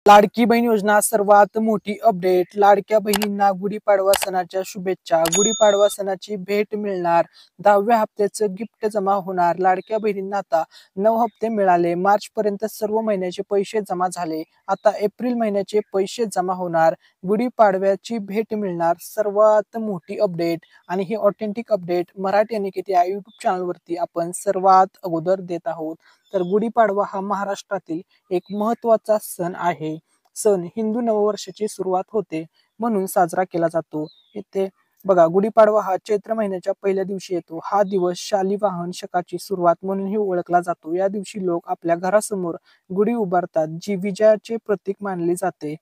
लाडकी बहीण योजना सर्वात मोठी अपडेट। लाडक्या बहिणींना गुढीपाडवा सणाच्या शुभेच्छा। गुढीपाडवा सणाची भेट मिळणार, 10व्या हप्त्याचं गिफ्ट जमा होणार। लाडक्या बहिणींना आता 9 हप्ते मिळाले। मार्च पर्यंत सर्व महिन्याचे पैसे जमा झाले, आता एप्रिल महिन्याचे पैसे जमा होणार। गुढीपाडव्याची भेट मिळणार, सर्वात मोठी अपडेट। आणि ही ऑथेंटिक अपडेट मराठी अनिकेत या युट्यूब चॅनलवरती आपण सर्वात अगोदर देत आहोत। तर गुढीपाडवा हा महाराष्ट्रातील एक महत्त्वाचा सण आहे। सण हिंदू नववर्षाची सुरुवात होते म्हणून साजरा केला जातो। इथे बघा, गुढीपाडवा हा चैत्र महिन्याच्या पहिल्या दिवशी येतो। हा दिवस शालिवाहन शकाची सुरुवात म्हणूनही ओळखला जातो। या दिवशी लोक आपल्या घरासमोर गुढी उभारतात, जी विजयाचे प्रतीक मानले जाते।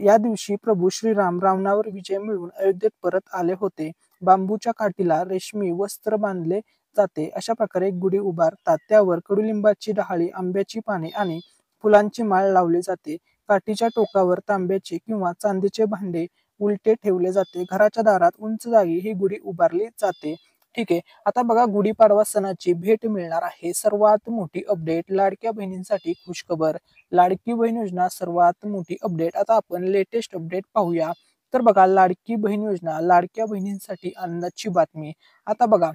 या दिवशी प्रभू श्रीराम रावणावर विजय मिळवून अयोध्येत परत आले होते। बांबूच्या काठीला रेशमी वस्त्र बांधले जाते, अशा प्रकारे गुढी उभारतात। त्यावर कडुलिंबाची डहाळी, आंब्याची पाने आणि फुलांची माळ लावली जाते। काठीच्या टोकावर तांब्याचे किंवा चांदीचे भांडे उलटे ठेवले जाते। घराच्या दारात उंच जागी ही गुढी उभारली जाते। ठीक आहे, आता बघा, गुढीपाडवा सणाची भेट मिळणार आहे, सर्वात मोठी अपडेट। लाडक्या बहिणींसाठी खुशखबर, लाडकी बहीण योजना सर्वात मोठी अपडेट। आता आपण लेटेस्ट अपडेट पाहूया। तर बघा, लाडकी बहीण योजना, लाडक्या बहिणींसाठी आनंदाची बातमी। आता बघा,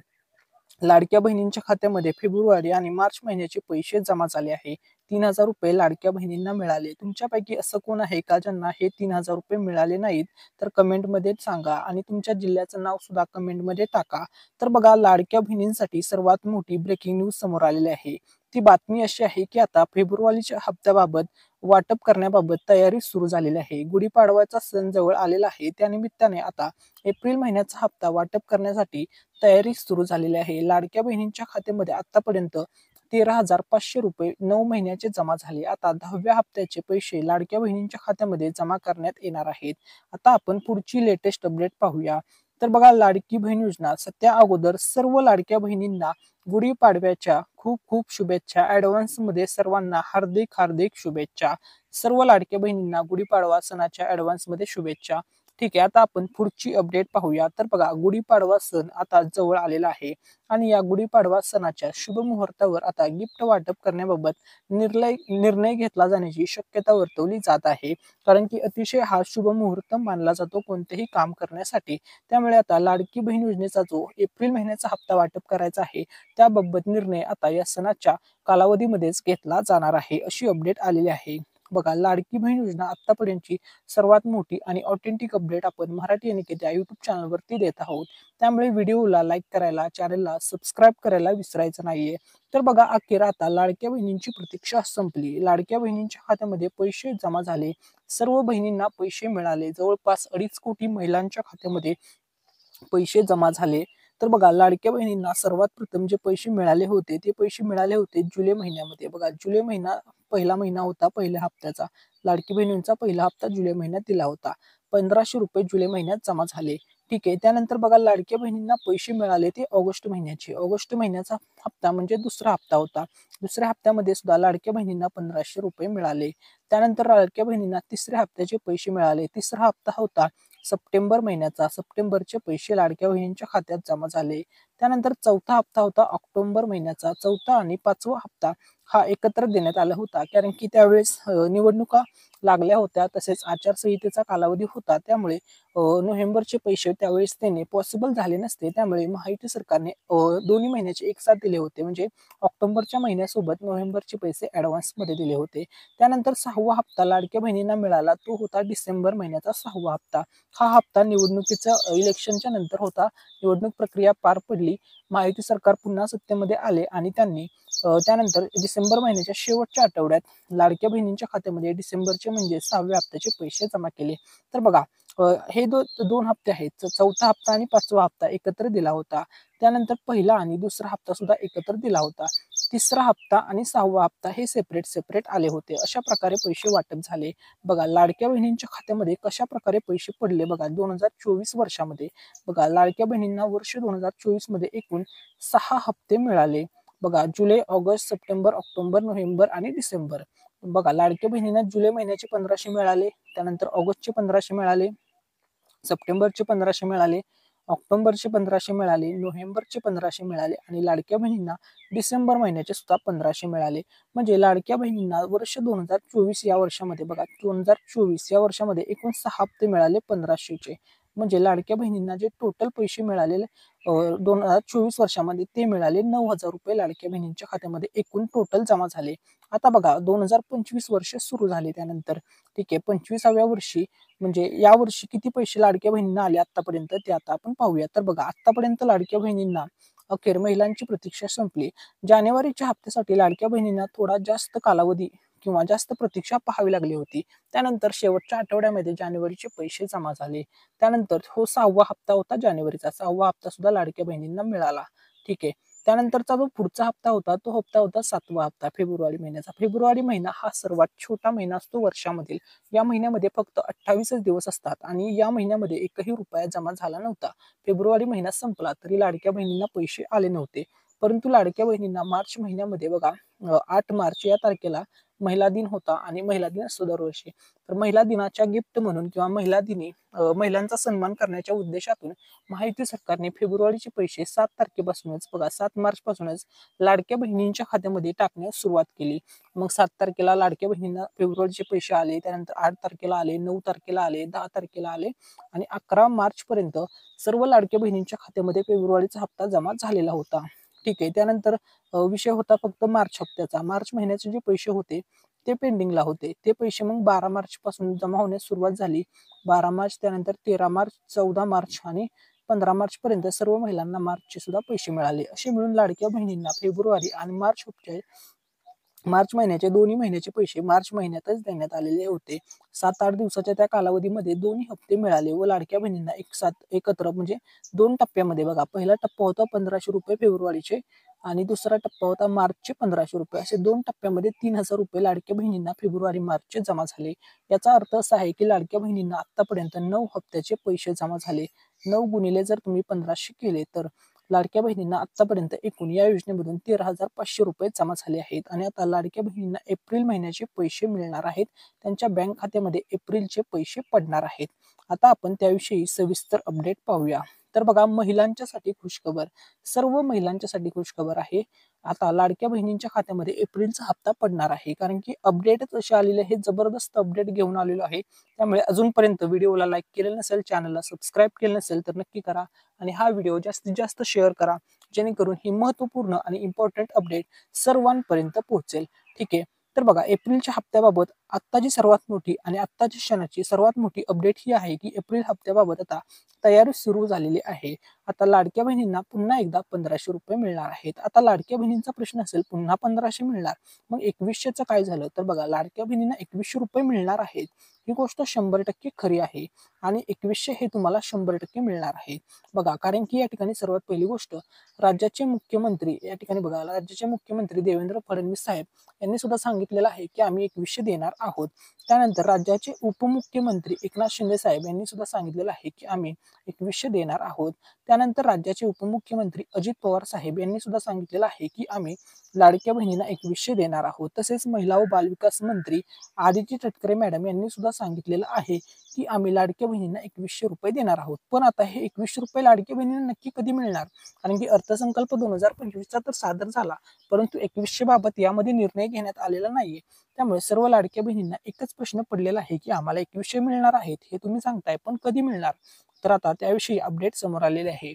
लाडक्या बहिणींच्या खात्यामध्ये फेब्रुवारी आणि मार्च महिन्याचे पैसे जमा झाले आहे। 3000 रुपये लाडक्या बहिणींना मिळाले। तुमच्यापैकी असं कोण आहे का ज्यांना हे 3000 रुपये मिळाले नाहीत? तर कमेंटमध्ये सांगा आणि तुमच्या जिल्ह्याचं नाव सुद्धा कमेंटमध्ये टाका। तर बघा, लाडक्या बहिणींसाठी सर्वात मोठी ब्रेकिंग न्यूज समोर आलेली आहे। ती बातमी अशी आहे की आता फेब्रुवारीच्या हप्त्याबाबत वाटप करण्याबाबत तयारी सुरू झालेली आहे। गुढीपाडवाचा सण जवळ आलेला आहे, त्यानिमित्ताने आता एप्रिल महिन्याचा हप्ता वाटप करण्यासाठी तयारी सुरू झालेली आहे। लाडक्या बहिणींच्या खात्यामध्ये आतापर्यंत 13,500 रुपये 9 महिन्याचे जमा झाले। आता 10व्या हप्त्याचे पैसे लाडक्या बहिणींच्या खात्यामध्ये जमा करण्यात येणार आहेत। आता आपण पुढची लेटेस्ट अपडेट पाहूया। तर बघा, लाडकी बहीण योजना सध्या अगोदर सर्व लाडक्या बहिणींना गुढीपाडव्याच्या खूप खूप शुभेच्छा। ऍडव्हान्स मध्ये सर्वांना हार्दिक हार्दिक शुभेच्छा। सर्व लाडक्या बहिणींना गुढीपाडवा सणाच्या ऍडव्हान्स मध्ये शुभेच्छा। ठीक आहे, आता आपण पुढची अपडेट पाहूया। तर बघा, गुढीपाडवा सण आता जवळ आलेला आहे आणि या गुढीपाडवा सणाच्या शुभ मुहूर्तावर आता गिफ्ट वाटप करण्याबाबत निर्णय घेतला जाण्याची शक्यता वर्तवली जात आहे। कारण की अतिशय हा शुभ मुहूर्त मानला जातो कोणतेही काम करण्यासाठी। त्यामुळे आता लाडकी बहीण योजनेचा जो एप्रिल महिन्याचा हप्ता वाटप करायचा आहे, त्याबाबत निर्णय आता या सणाच्या कालावधीमध्येच घेतला जाणार आहे, अशी अपडेट आलेली आहे। बघा, लाडकी बहीण योजना आतापर्यंतची सर्वात मोठी आणि ऑथेंटिक अपडेट आपण मराठी अनिकेत या युट्यूब चॅनलवरती देत आहोत। त्यामुळे व्हिडिओला लाईक करायला, चॅनलला सबस्क्राईब करायला विसरायचं नाहीये। तर बघा, अखेर आता लाडक्या बहिणींची प्रतीक्षा संपली। लाडक्या बहिणींच्या खात्यामध्ये पैसे जमा झाले, सर्व बहिणींना पैसे मिळाले। जवळपास 2.5 कोटी महिलांच्या खात्यामध्ये पैसे जमा झाले। तर बघा, लाडक्या बहिणींना सर्वात प्रथम जे पैसे मिळाले होते ते पैसे मिळाले होते जुलै महिन्यामध्ये। बघा, जुलै महिना पहिला महिना होता पहिल्या हप्त्याचा। लाडकी बहिणींचा पहिला हप्ता जुलै महिन्यात दिला होता। 1500 रुपये जुलै महिन्यात जमा झाले। ठीक आहे, त्यानंतर बघा, लाडक्या बहिणींना पैसे मिळाले ते ऑगस्ट महिन्याचे। ऑगस्ट महिन्याचा हप्ता म्हणजे दुसरा हप्ता होता। दुसऱ्या हप्त्यामध्ये सुद्धा लाडक्या बहिणींना 1500 रुपये मिळाले। त्यानंतर लाडक्या बहिणींना तिसऱ्या हप्त्याचे पैसे मिळाले। तिसरा हप्ता होता सप्टेंबर महिन्याचा। सप्टेंबरचे पैसे लाडक्या बहिणींच्या खात्यात जमा झाले। त्यानंतर चौथा हप्ता होता ऑक्टोबर महिन्याचा। चौथा आणि 5वा हप्ता हा एकत्र देण्यात आला होता, कारण की त्यावेळेस निवडणुका लागल्या होत्या, तसेच आचारसंहितेचा कालावधी होता। त्यामुळे नोव्हेंबरचे पैसे त्यावेळेस देणे पॉसिबल झाले नसते। त्यामुळे महायुती सरकारने दोन्ही महिन्याचे एक साथ दिले होते, म्हणजे ऑक्टोबरच्या महिन्यासोबत नोव्हेंबरचे पैसे ऍडव्हान्स मध्ये दिले होते। त्यानंतर 6वा हप्ता लाडक्या बहिणींना मिळाला, तो होता डिसेंबर महिन्याचा 6वा हप्ता। हा हप्ता निवडणुकीच्या इलेक्शनच्या नंतर होता। निवडणूक प्रक्रिया पार पडली, महायुती सरकार पुन्हा सत्तेमध्ये आले आणि त्यांनी त्यानंतर डिसेंबर महिन्याच्या शेवटच्या आठवड्यात लाडक्या बहिणींच्या खात्यामध्ये डिसेंबरचे म्हणजे 6व्या हप्त्याचे पैसे जमा केले। तर बघा, हे दोन हप्ते आहेत, चौथा हप्ता आणि 5वा हप्ता एकत्र दिला होता। त्यानंतर पहिला आणि दुसरा हप्ता सुद्धा एकत्र दिला होता। तिसरा हप्ता आणि 6वा हप्ता हे सेपरेट सेपरेट आले होते। अशा प्रकारे पैसे वाटप झाले। बघा, लाडक्या बहिणींच्या खात्यामध्ये कशा प्रकारे पैसे पडले बघा 2024 वर्षामध्ये। बघा, लाडक्या बहिणींना वर्ष 2024 मध्ये एकूण 6 हप्ते मिळाले। बघा, जुलै, ऑगस्ट, सप्टेंबर, ऑक्टोबर, नोव्हेंबर आणि डिसेंबर। बघा, लाडक्या बहिणींना जुलै महिन्याचे 1500 मिळाले, त्यानंतर ऑगस्टचे 1500 मिळाले, सप्टेंबरचे 1500 मिळाले, ऑक्टोबरचे 1500 मिळाले, नोव्हेंबरचे 1500 मिळाले आणि लाडक्या बहिणींना डिसेंबर महिन्याचे सुद्धा 1500 मिळाले. म्हणजे लाडक्या बहिणींना वर्ष 2024 या वर्षामध्ये बघा 2024 या वर्षामध्ये एकूण 6 हप्ते मिळाले 1500चे. म्हणजे लाडक्या बहिणींना जे टोटल पैसे मिळालेले 2024 वर्षामध्ये ते मिळाले 9,000 रुपये लाडक्या बहिणींच्या खात्यामध्ये एकूण टोटल जमा झाले. आता बघा 2025 वर्ष सुरू झाले त्यानंतर ठीक आहे 25व्या वर्षी म्हणजे या वर्षी किती पैसे लाडक्या बहिणींना आले आतापर्यंत ते आता आपण पाहूया. तर बघा आतापर्यंत लाडक्या बहिणींना अखेर महिलांची प्रतीक्षा संपली. जानेवारीच्या हप्त्यासाठी लाडक्या बहिणींना थोडा जास्त कालावधी किंवा जास्त प्रतीक्षा पाहावी लागली होती. त्यानंतर शेवटच्या आठवड्यामध्ये जानेवारीचे पैसे जमा झाले. त्यानंतर हो 6वा हप्ता होता जानेवारीचा. 6वा हप्ता सुद्धा लाडक्या बहिणींना मिळाला. ठीक आहे. त्यानंतरचा जो पुढचा हप्ता होता तो हप्ता होता 7वा हप्ता फेब्रुवारी महिन्याचा. फेब्रुवारी महिना हा सर्वात छोटा महिना असतो वर्षामधील. या महिन्यामध्ये फक्त 28च दिवस असतात आणि या महिन्यामध्ये एकही रुपया जमा झाला नव्हता. फेब्रुवारी महिना संपला तरी लाडक्या बहिणींना पैसे आले नव्हते. परंतु लाडक्या बहिणींना मार्च महिन्यामध्ये बघा 8 मार्च या तारखेला महिला दिन होता आणि महिला दिन असतो दरवर्षी. तर महिला दिनाच्या गिफ्ट म्हणून किंवा महिला दिनी महिलांचा सन्मान करण्याच्या उद्देशातून महायुती सरकारने फेब्रुवारीचे पैसे 7 तारखेपासूनच बघा 7 मार्च पासूनच लाडक्या बहिणींच्या खात्यामध्ये टाकण्यास सुरुवात केली. मग 7 तारखेला लाडक्या बहिणींना फेब्रुवारीचे पैसे आले, त्यानंतर 8 तारखेला आले, 9 तारखेला आले, 10 तारखेला आले आणि 11 मार्च पर्यंत सर्व लाडक्या बहिणींच्या खात्यामध्ये फेब्रुवारीचा हप्ता जमा झालेला होता. ठीक आहे. त्यानंतर विषय होता फक्त मार्च हप्त्याचा. मार्च महिन्याचे जे पैसे होते ते पेंडिंगला होते. ते पैसे मग 12 मार्च पासून जमा होण्यास सुरुवात झाली. 12 मार्च त्यानंतर 13 मार्च, 14 मार्च आणि 15 मार्च पर्यंत सर्व महिलांना मार्चचे सुद्धा पैसे मिळाले. असे मिळून लाडक्या बहिणींना फेब्रुवारी आणि मार्च महिन्याचे दोन्ही महिन्याचे पैसे मार्च महिन्यातच देण्यात आलेले होते. 7-8 दिवसाच्या त्या कालावधीमध्ये दोन्ही हप्ते मिळाले व लाडक्या बहिणींना एकत्र म्हणजे 2 टप्प्यामध्ये बघा पहिला टप्पा होता 1500 रुपये फेब्रुवारीचे आणि दुसरा टप्पा होता मार्चचे 1500 रुपये. असे 2 टप्प्यामध्ये 3000 रुपये लाडक्या बहिणींना फेब्रुवारी मार्चचे जमा झाले. याचा अर्थ असा आहे की लाडक्या बहिणींना आतापर्यंत 9 हप्त्याचे पैसे जमा झाले. 9 गुणिले जर तुम्ही 1500 केले तर लाडक्या बहिणींना आतापर्यंत एकूण या योजनेमधून 13,500 रुपये जमा झाले आहेत आणि आता लाडक्या बहिणींना एप्रिल महिन्याचे पैसे मिळणार आहेत. त्यांच्या बँक खात्यामध्ये एप्रिलचे पैसे पडणार आहेत. आता आपण त्याविषयी सविस्तर अपडेट पाहूया. तर बघा महिलांच्यासाठी खुशखबर, सर्व महिलांच्यासाठी खुशखबर आहे. आता लाडक्या बहिणींच्या खात्यामध्ये एप्रिलचा हप्ता पडणार आहे. कारण की अपडेटच असे आलेले आहे, जबरदस्त अपडेट घेऊन आलेलो आहे. त्यामुळे अजूनपर्यंत व्हिडिओला लाईक केलेलं नसेल, चॅनलला सबस्क्राईब केलं नसेल तर नक्की करा आणि हा व्हिडिओ जास्तीत जास्त शेअर करा जेणेकरून ही महत्त्वपूर्ण आणि इम्पॉर्टंट अपडेट सर्वांपर्यंत पोहोचेल. ठीक आहे. तर बघा एप्रिलच्या हप्त्याबाबत आत्ताची सर्वात मोठी आणि आत्ताच्या क्षणाची सर्वात मोठी अपडेट ही आहे की एप्रिल हप्त्याबाबत आता तयारी सुरू झालेली आहे. आता लाडक्या बहिणींना पुन्हा एकदा 1500 रुपये मिळणार आहेत. आता लाडक्या बहिणींचा प्रश्न असेल पुन्हा 1500 मिळणार मग 2100चं काय झालं तर बघा लाडक्या बहिणींना 2100 रुपये मिळणार आहेत. ही गोष्ट 100% खरी आहे आणि 2100 हे तुम्हाला 100% मिळणार आहे. बघा कारण की या ठिकाणी सर्वात पहिली गोष्ट राज्याचे मुख्यमंत्री या ठिकाणी बघा राज्याचे मुख्यमंत्री देवेंद्र फडणवीस साहेब यांनी सुद्धा सांगितलेलं आहे की आम्ही 2100 देणार आहोत. त्यानंतर राज्याचे उपमुख्यमंत्री एकनाथ शिंदे साहेब यांनी सुद्धा सांगितलेलं आहे की आम्ही 2100 देणार आहोत. त्यानंतर राज्याचे उपमुख्यमंत्री अजित पवार साहेब यांनी सुद्धा सांगितलेलं आहे की आम्ही लाडक्या बहिणींना 2100 देणार आहोत. तसेच महिला व बालविकास मंत्री आदिती तटकरे मॅडम यांनी सुद्धा सांगितलेलं आहे की आम्ही लाडक्या बहिणींना 2100 रुपये देणार आहोत. पण आता हे 2100 रुपये लाडक्या बहिणींना नक्की कधी मिळणार? कारण की अर्थसंकल्प 2025चा तर सादर झाला परंतु 2100 बाबत यामध्ये निर्णय घेण्यात आलेला नाहीये. त्यामुळे सर्व लाडक्या बहिणींना एकच प्रश्न पडलेला आहे की आम्हाला 2100 मिळणार आहेत हे तुम्ही सांगताय पण कधी मिळणार? तर आता त्याविषयी अपडेट समोर आलेले आहे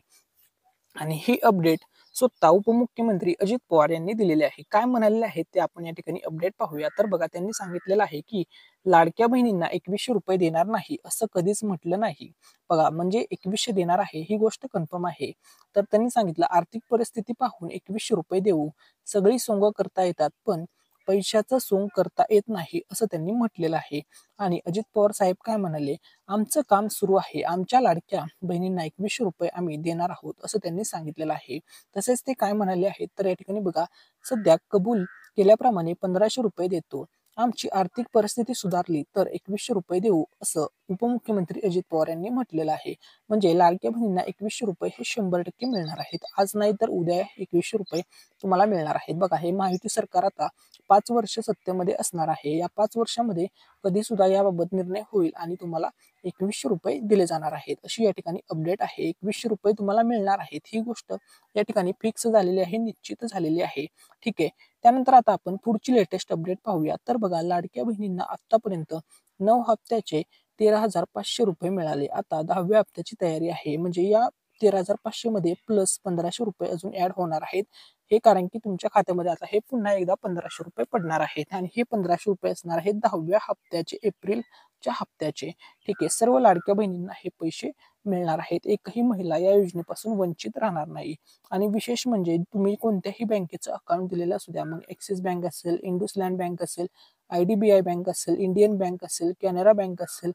आणि ही अपडेट स्वतः उपमुख्यमंत्री अजित पवार यांनी दिलेले आहे. काय म्हणालेले आहेत ते आपण या ठिकाणी अपडेट पाहूया. तर बघा त्यांनी सांगितलेलं आहे की लाडक्या बहिणींना 2100 रुपये देणार नाही असं कधीच म्हटलं नाही. बघा म्हणजे 2100 देणार आहे ही गोष्ट कन्फर्म आहे. तर त्यांनी सांगितलं आर्थिक परिस्थिती पाहून 2100 रुपये देऊ. सगळी सोंग करता येतात पण पैशाचं सोंग करता येत नाही असं त्यांनी म्हटलेलं आहे. आणि अजित पवार साहेब काय म्हणाले आमचं काम सुरू आहे. आमच्या लाडक्या बहिणींना 2100 रुपये आम्ही देणार आहोत असं त्यांनी सांगितलेलं आहे. तसेच ते काय म्हणाले आहेत तर या ठिकाणी बघा सध्या कबूल केल्याप्रमाणे 1500 रुपये देतो. आमची आर्थिक परिस्थिती सुधारली तर 2100 रुपये देऊ असं उपमुख्यमंत्री अजित पवार यांनी म्हटलेलं आहे. म्हणजे लाडक्या बहिणींना 2100 रुपये हे 100% मिळणार आहेत. आज नाही तर उद्या 2100 रुपये तुम्हाला मिळणार आहेत. बघा हे महायुती सरकार आता 5 वर्ष सत्तेमध्ये असणार आहे. या 5 वर्षामध्ये कधी सुद्धा याबाबत निर्णय होईल आणि तुम्हाला 2100 रुपये दिले जाणार आहेत, अशी या ठिकाणी अपडेट आहे. 2100 रुपये तुम्हाला मिळणार आहेत, ही गोष्ट या ठिकाणी फिक्स झालेली आहे, निश्चित झालेली आहे. ठीक आहे. त्यानंतर आता आपण पुढची लेटेस्ट अपडेट पाहूया. तर बघा, लाडक्या बहिणींना आतापर्यंत 9 हप्त्याचे 13,500 रुपये मिळाले. आता 10व्या हप्त्याची तयारी आहे, म्हणजे या 13,500 मध्ये प्लस 1500 रुपये अजून ऍड होणार आहेत. हे कारण की तुमच्या खात्यामध्ये आता हे पुन्हा एकदा 1500 रुपये पडणार आहेत आणि हे 1500 रुपये असणार आहेत 10व्या हप्त्याचे, एप्रिलच्या हप्त्याचे. ठीक आहे. सर्व लाडक्या बहिणींना हे पैसे मिळणार आहेत. एकही महिला या योजनेपासून वंचित राहणार नाही. आणि विशेष म्हणजे तुम्ही कोणत्याही बँकेचं अकाउंट दिलेलं असू द्या, मग ॲक्सिस बँक असेल, इंडसलँड बँक असेल, IDBI बँक असेल, इंडियन बँक असेल, कॅनरा बँक असेल,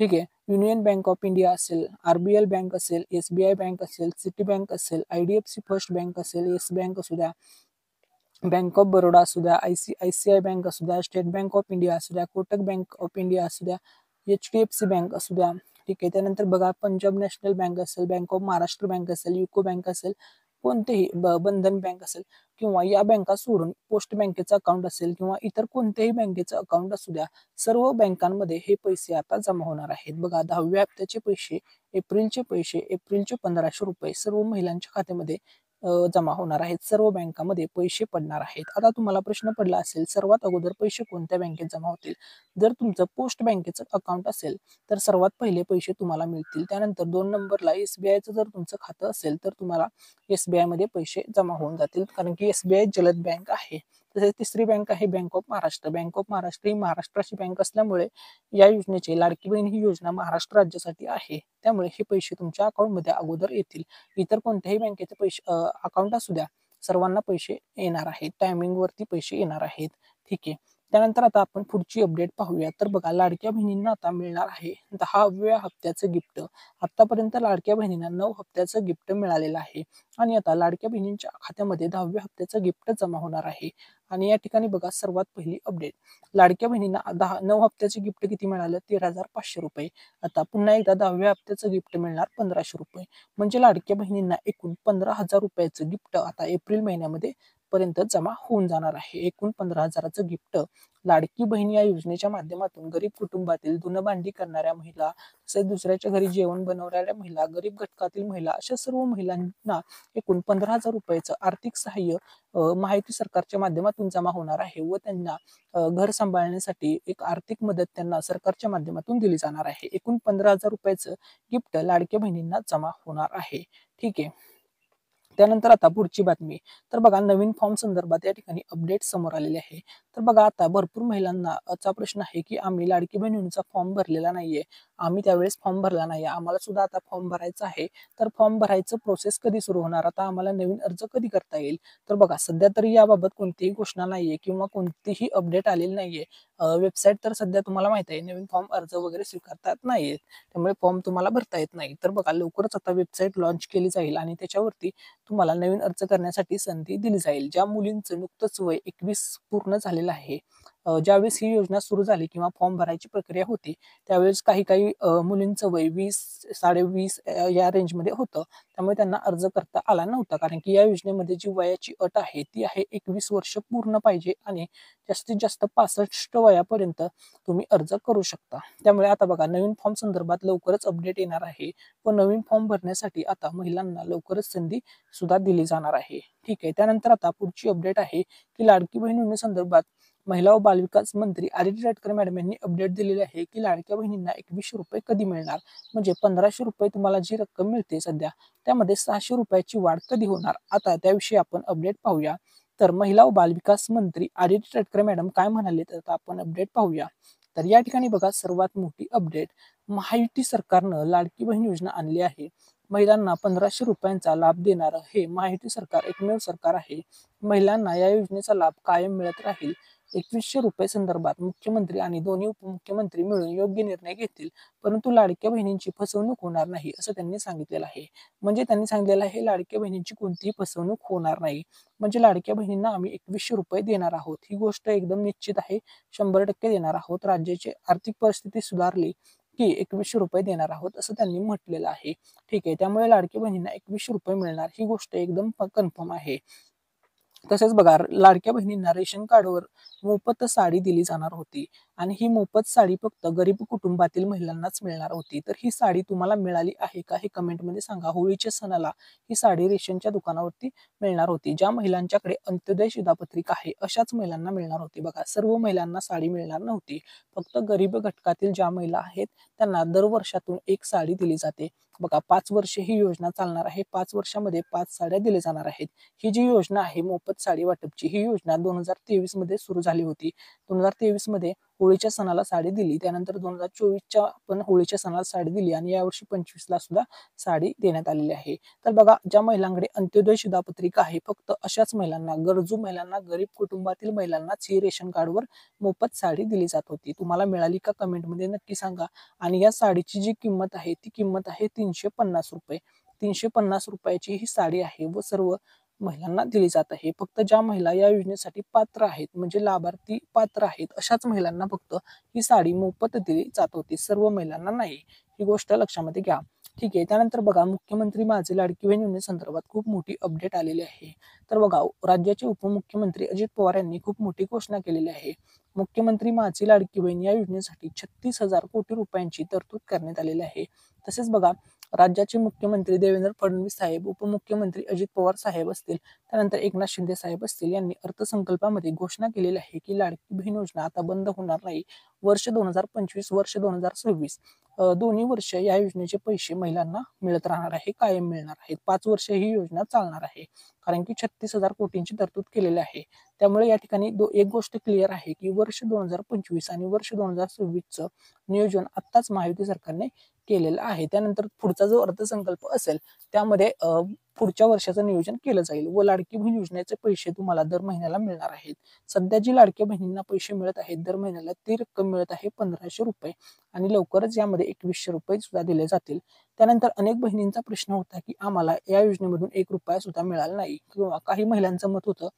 ठीक आहे, युनियन बँक ऑफ इंडिया असेल, RBL बँक असेल, SBI बँक असेल, सिटी बँक असेल, IDFC फर्स्ट बँक असेल, येस बँक असू द्या, बँक ऑफ बरोडा असू द्या, ICICI बँक असू द्या, स्टेट बँक ऑफ इंडिया असू द्या, कोटक बँक ऑफ इंडिया असू द्या, HDFC बँक असू द्या. ठीक आहे. त्यानंतर बघा, पंजाब नॅशनल बँक असेल, बँक ऑफ महाराष्ट्र बँक असेल, युको बँक असेल, कोणतेही बंधन बँक असेल, किंवा या बँका सोडून पोस्ट बँकेचं अकाउंट असेल किंवा इतर कोणत्याही बँकेचं अकाउंट असू द्या, सर्व बँकांमध्ये हे पैसे आता जमा होणार आहेत. बघा, 10व्या हप्त्याचे पैसे, एप्रिलचे पैसे, एप्रिलचे 1500 रुपये सर्व महिलांच्या खात्यामध्ये जमा होणार आहेत. सर्व बँकांमध्ये पैसे पडणार आहेत. आता तुम्हाला प्रश्न पडला असेल, सर्वात अगोदर पैसे कोणत्या बँकेत जमा होतील? जर तुमचं पोस्ट बँकेचं अकाउंट असेल तर सर्वात पहिले पैसे तुम्हाला मिळतील. त्यानंतर 2 नंबरला SBIचं जर तुमचं खातं असेल तर तुम्हाला SBI मध्ये पैसे जमा होऊन जातील, कारण की SBI जलद बँक आहे. तसेच तिसरी बँक आहे bank of Maharashtra. Bank of Maharashtra ही महाराष्ट्राची बँक असल्यामुळे या योजनेची, लाडकी बहीण ही योजना महाराष्ट्र राज्यासाठी आहे, त्यामुळे हे पैसे तुमच्या अकाउंटमध्ये अगोदर येतील. इतर कोणत्याही बँकेचे पैसे अकाउंट असू द्या, सर्वांना पैसे येणार आहेत, टायमिंग वरती पैसे येणार आहेत. ठीक आहे. त्यानंतर आता आपण पुढची अपडेट पाहूया. तर बघा, लाडक्या बहिणींना आता मिळणार आहे 10व्या हप्त्याचं गिफ्ट. आतापर्यंत लाडक्या बहिणींना 9 हप्त्याचं गिफ्ट मिळालेलं आहे आणि आता लाडक्या बहिणींच्या खात्यामध्ये 10व्या हप्त्याचं गिफ्ट जमा होणार आहे. आणि या ठिकाणी बघा, सर्वात पहिली अपडेट, लाडक्या बहिणींना 9 हप्त्याचे गिफ्ट किती मिळालं? 13,500 रुपये. आता पुन्हा एकदा 10व्या हप्त्याचं गिफ्ट मिळणार 1500 रुपये. म्हणजे लाडक्या बहिणींना एकूण 15,000 रुपयाचं गिफ्ट आता एप्रिल महिन्यामध्ये पर्यंत जमा होऊन जाणार आहे. एकूण 15,000चं गिफ्ट लाडकी बहीण या योजनेच्या माध्यमातून गरीब कुटुंबातील धुणभांडी करणाऱ्या महिला, तसेच दुसऱ्याच्या घरी जेवण बनवणाऱ्या महिला, गरीब घटकातील महिला, अशा सर्व महिलांना एकूण 15,000 रुपयाचं आर्थिक सहाय्य माहिती सरकारच्या माध्यमातून जमा होणार आहे व त्यांना घर सांभाळण्यासाठी एक आर्थिक मदत त्यांना सरकारच्या माध्यमातून दिली जाणार आहे. एकूण 15,000 रुपयाचं गिफ्ट लाडक्या बहिणींना जमा होणार आहे. ठीक आहे. त्यानंतर आता पुढची बातमी. तर बघा, नवीन फॉर्म संदर्भात या ठिकाणी अपडेट समोर आलेले आहे. तर बघा, आता भरपूर महिलांना चा प्रश्न आहे की आम्ही लाडकी बहीण योजनेचा फॉर्म भरलेला नाहीये, आम्ही त्यावेळेस फॉर्म भरला नाहीये, आम्हाला सुद्धा आता फॉर्म भरायचा आहे. तर फॉर्म भरायचं प्रोसेस कधी सुरू होणार? आता आम्हाला नवीन अर्ज कधी करता येईल? तर बघा, सध्या तरी याबाबत कोणतीही घोषणा नाहीये किंवा कोणतीही अपडेट आलेली नाहीये. वेबसाईट तर सध्या तुम्हाला माहिती आहे, नवीन फॉर्म अर्ज वगैरे स्वीकारतात नाहीयेत, त्यामुळे फॉर्म तुम्हाला भरता येत नाही. तर बघा, लवकरच आता वेबसाईट लॉन्च केली जाईल आणि त्याच्यावरती तुम्हाला नवीन अर्ज करण्यासाठी संधी दिली जाईल. ज्या मुलींचं नुकतंच वय 21 पूर्ण झालेलं आहे, ज्यावेळेस ही योजना सुरू झाली किंवा फॉर्म भरायची प्रक्रिया होती, त्यावेळेस काही काही मुलींचं वय 20, 20.5 या रेंजमध्ये होतं, त्यामुळे त्यांना अर्ज करता आला नव्हता. कारण की या योजनेमध्ये जी वयाची अट आहे ती आहे 21 वर्ष पूर्ण पाहिजे आणि जास्तीत जास्त 65 वयापर्यंत तुम्ही अर्ज करू शकता. त्यामुळे आता बघा, नवीन फॉर्म संदर्भात लवकरच अपडेट येणार आहे व नवीन फॉर्म भरण्यासाठी आता महिलांना लवकरच संधी सुद्धा दिली जाणार आहे. ठीक आहे. त्यानंतर आता पुढची अपडेट आहे की लाडकी बहीण योजनेसंदर्भात महिला व बालविकास मंत्री आदिती तटकरे मॅडम यांनी अपडेट दिलेली आहे की लाडक्या बहिणींना 2100 रुपये कधी मिळणार, म्हणजे 1500 रुपये तुम्हाला जी रक्कम मिळते सध्या, त्यामध्ये 600 रुपयाची वाढ कधी होणार? आता त्याविषयी आपण अपडेट पाहूया. तर महिला व बालविकास मंत्री आदिती तटकरे मॅडम काय म्हणाले, तर आपण अपडेट पाहूया. तर या ठिकाणी बघा, सर्वात मोठी अपडेट, महायुती सरकारनं लाडकी बहीण योजना आणली आहे. महिलांना 1500 रुपयांचा लाभ देणारं हे महायुती सरकार एकमेव सरकार आहे. महिलांना या योजनेचा लाभ कायम मिळत राहील. 2100 रुपये संदर्भात मुख्यमंत्री आणि दोन्ही उपमुख्यमंत्री मिळून योग्य निर्णय घेतील, परंतु लाडक्या बहिणींची फसवणूक होणार नाही, असं त्यांनी सांगितलेलं आहे. म्हणजे त्यांनी सांगितलेलं आहे, लाडक्या बहिणींची कोणतीही फसवणूक होणार नाही. म्हणजे लाडक्या बहिणींना आम्ही 2100 रुपये देणार आहोत, ही गोष्ट एकदम निश्चित आहे, 100% देणार आहोत. राज्याची आर्थिक परिस्थिती सुधारली की 2100 रुपये देणार आहोत, असं त्यांनी म्हटलेलं आहे. ठीक आहे. त्यामुळे लाडकी बहिणींना 2100 रुपये मिळणार, ही गोष्ट एकदम कन्फर्म आहे. तसेच बघा, लाडक्या बहिणींना रेशन कार्डवर मोफत साडी दिली जाणार होती आणि ही मोफत साडी फक्त गरीब कुटुंबातील महिलांनाच मिळणार होती. तर ही साडी तुम्हाला मिळाली आहे का हे कमेंटमध्ये सांगा. होळीच्या सणाला ही साडी रेशनच्या दुकानावरती मिळणार होती. ज्या महिलांच्याकडे अंत्योदय शिधापत्रिका आहे अशाच महिलांना मिळणार होती. बघा, सर्व महिलांना साडी मिळणार नव्हती. फक्त गरीब घटकातील ज्या महिला आहेत त्यांना दर वर्षातून एक साडी दिली जाते. बघा, 5 वर्षे ही योजना चालणार आहे. 5 वर्षामध्ये 5 साड्या दिल्या जाणार आहेत. ही जी योजना आहे मोफत साडी वाटपची, ही योजना 2023 मध्ये सुरू झाली होती. 2023 मध्ये होळीच्या सणाला साडी दिली. त्यानंतर 2024च्या पण होळीच्या सणाला साडी दिली आणि यावर्षी 25ला सुद्धा साडी देण्यात आलेली आहे. तर बघा, ज्या महिलांकडे अंत्योदय शिधापत्रिका आहे फक्त अशाच महिलांना, गरजू महिलांना, गरीब कुटुंबातील महिलांनाच ही रेशन कार्डवर मोफत साडी दिली जात होती. तुम्हाला मिळाली का कमेंटमध्ये नक्की सांगा. आणि या साडीची जी किंमत आहे ती किंमत आहे 350 रुपये. 350 रुपयाची ही साडी आहे व सर्व महिलांना दिली जात आहे. फक्त ज्या महिला या योजनेसाठी पात्र आहेत म्हणजे लाभार्थी पात्र आहेत अशाच महिलांना फक्त ही साडी मोफत दिली जात होती. सर्व महिलांना नाही. ही गोष्ट लक्षामध्ये घ्या. ठीक आहे. त्यानंतर बघा, मुख्यमंत्री माझी लाडकी बहीण योजनेसंदर्भात खूप मोठी अपडेट आलेली आहे. तर बघा, राज्याचे उपमुख्यमंत्री अजित पवार यांनी खूप मोठी घोषणा केलेली आहे. मुख्यमंत्री माझी लाडकी बहीण या योजनेसाठी 36,000 कोटी रुपयांची तरतूद करण्यात आलेली आहे. तसेच बघा, राज्याचे मुख्यमंत्री देवेंद्र फडणवीस साहेब, उपमुख्यमंत्री अजित पवार साहेब असतील, त्यानंतर एकनाथ शिंदे साहेब असतील यांनी अर्थसंकल्पामध्ये घोषणा केलेली आहे की लाडकी बहीण योजना आता बंद होणार नाही. वर्ष 2025 वर्ष 2026 दोन्ही वर्ष या योजनेचे पैसे महिलांना मिळत राहणार आहे, कायम मिळणार आहेत. 5 वर्ष ही योजना चालणार आहे. कारण की 36,000 कोटींची तरतूद केलेली आहे. त्यामुळे या ठिकाणी एक गोष्ट क्लिअर आहे की वर्ष 2025 आणि वर्ष 2026चं नियोजन आत्ताच महायुती सरकारने केलेलं आहे. त्यानंतर पुढचा जो अर्थसंकल्प असेल त्यामध्ये पुढच्या वर्षाचं नियोजन केलं जाईल व लाडकी बहीण योजनेचे पैसे तुम्हाला दर महिन्याला मिळणार आहेत. सध्या जी लाडक्या बहिणींना पैसे मिळत आहेत दर महिन्याला ती रक्कम मिळत आहे 1500 रुपये आणि लवकरच यामध्ये 2100 रुपये सुद्धा दिले जातील. त्यानंतर अनेक बहिणींचा प्रश्न होता की आम्हाला या योजनेमधून 1 रुपया सुद्धा मिळाला नाही किंवा काही महिलांचं मत होतं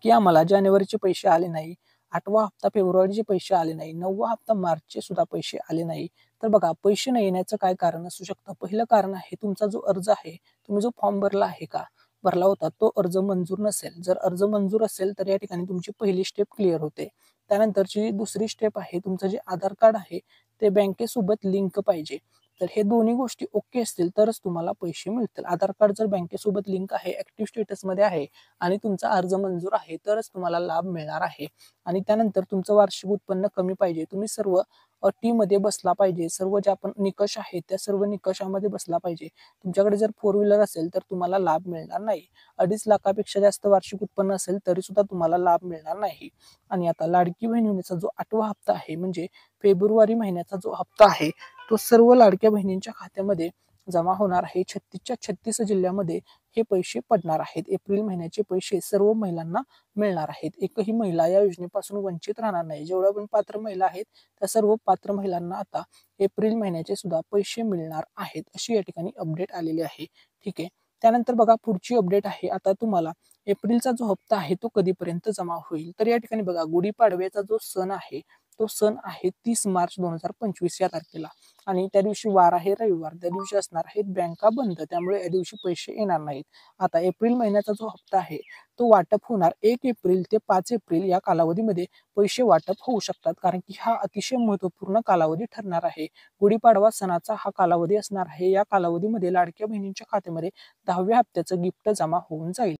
की आम्हाला जानेवारीचे पैसे आले नाही, 8वा हप्ता फेब्रुवारीचे पैसे आले नाही, 9वा हप्ता मार्चचे सुद्धा पैसे आले नाही. तर बघा, पैसे न येण्याचं काय कारण असू शकतं. पहिलं कारण आहे तुमचा जो अर्ज आहे, तुम्ही जो फॉर्म भरला आहे का, भरला होता तो अर्ज मंजूर नसेल. जर अर्ज मंजूर असेल तर या ठिकाणी तुमची पहिली स्टेप क्लिअर होते. त्यानंतरची दुसरी स्टेप आहे तुमचं जे आधार कार्ड आहे ते बँकेसोबत लिंक पाहिजे. तर हे दोन्ही गोष्टी ओके असतील तरच तुम्हाला पैसे मिळतील. आधार कार्ड जर बँकेसोबत लिंक आहे, ऍक्टिव्ह स्टेटसमध्ये आहे आणि तुमचा अर्ज मंजूर आहे तरच तुम्हाला लाभ मिळणार आहे. आणि त्यानंतर तुमचं वार्षिक उत्पन्न कमी पाहिजे. तुम्ही सर्व अटीमध्ये बसला पाहिजे. सर्व ज्या पण निकष आहेत त्या सर्व निकषामध्ये बसला पाहिजे. तुमच्याकडे जर 4 व्हीलर असेल तर तुम्हाला लाभ मिळणार नाही. 2.5 लाखापेक्षा जास्त वार्षिक उत्पन्न असेल तरी सुद्धा तुम्हाला लाभ मिळणार नाही. आणि आता लाडकी बहीण योजनेचा जो 8वा हप्ता आहे म्हणजे फेब्रुवारी महिन्याचा जो हप्ता आहे तो सर्व लाडक्या बहिणींच्या खात्यामध्ये जमा होणार आहे. 36च्या 36 जिल्ह्यामध्ये हे पैसे पडणार आहेत. एप्रिल महिन्याचे पैसे सर्व महिलांना मिळणार आहेत. एकही महिला या योजनेपासून वंचित राहणार नाही. जेवढ्या पण पात्र महिला आहेत त्या सर्व पात्र महिलांना आता एप्रिल महिन्याचे सुद्धा पैसे मिळणार आहेत अशी या ठिकाणी अपडेट आलेली आहे. ठीक आहे. त्यानंतर बघा, पुढची अपडेट आहे आता तुम्हाला एप्रिलचा जो हप्ता आहे तो कधीपर्यंत जमा होईल. तर या ठिकाणी बघा, गुढीपाडव्याचा जो सण आहे तो सण आहे 30 मार्च 2025 या तारखेला आणि त्या दिवशी वार आहे रविवार. त्या दिवशी असणार आहेत बँका बंद, त्यामुळे या दिवशी पैसे येणार नाहीत. आता एप्रिल महिन्याचा जो हप्ता आहे तो वाटप होणार 1 एप्रिल ते 5 एप्रिल या कालावधीमध्ये पैसे वाटप होऊ शकतात. कारण की हा अतिशय महत्वपूर्ण कालावधी ठरणार आहे. गुढीपाडवा सणाचा हा कालावधी असणार आहे. या कालावधीमध्ये लाडक्या बहिणींच्या खात्यामध्ये 10व्या हप्त्याचं गिफ्ट जमा होऊन जाईल.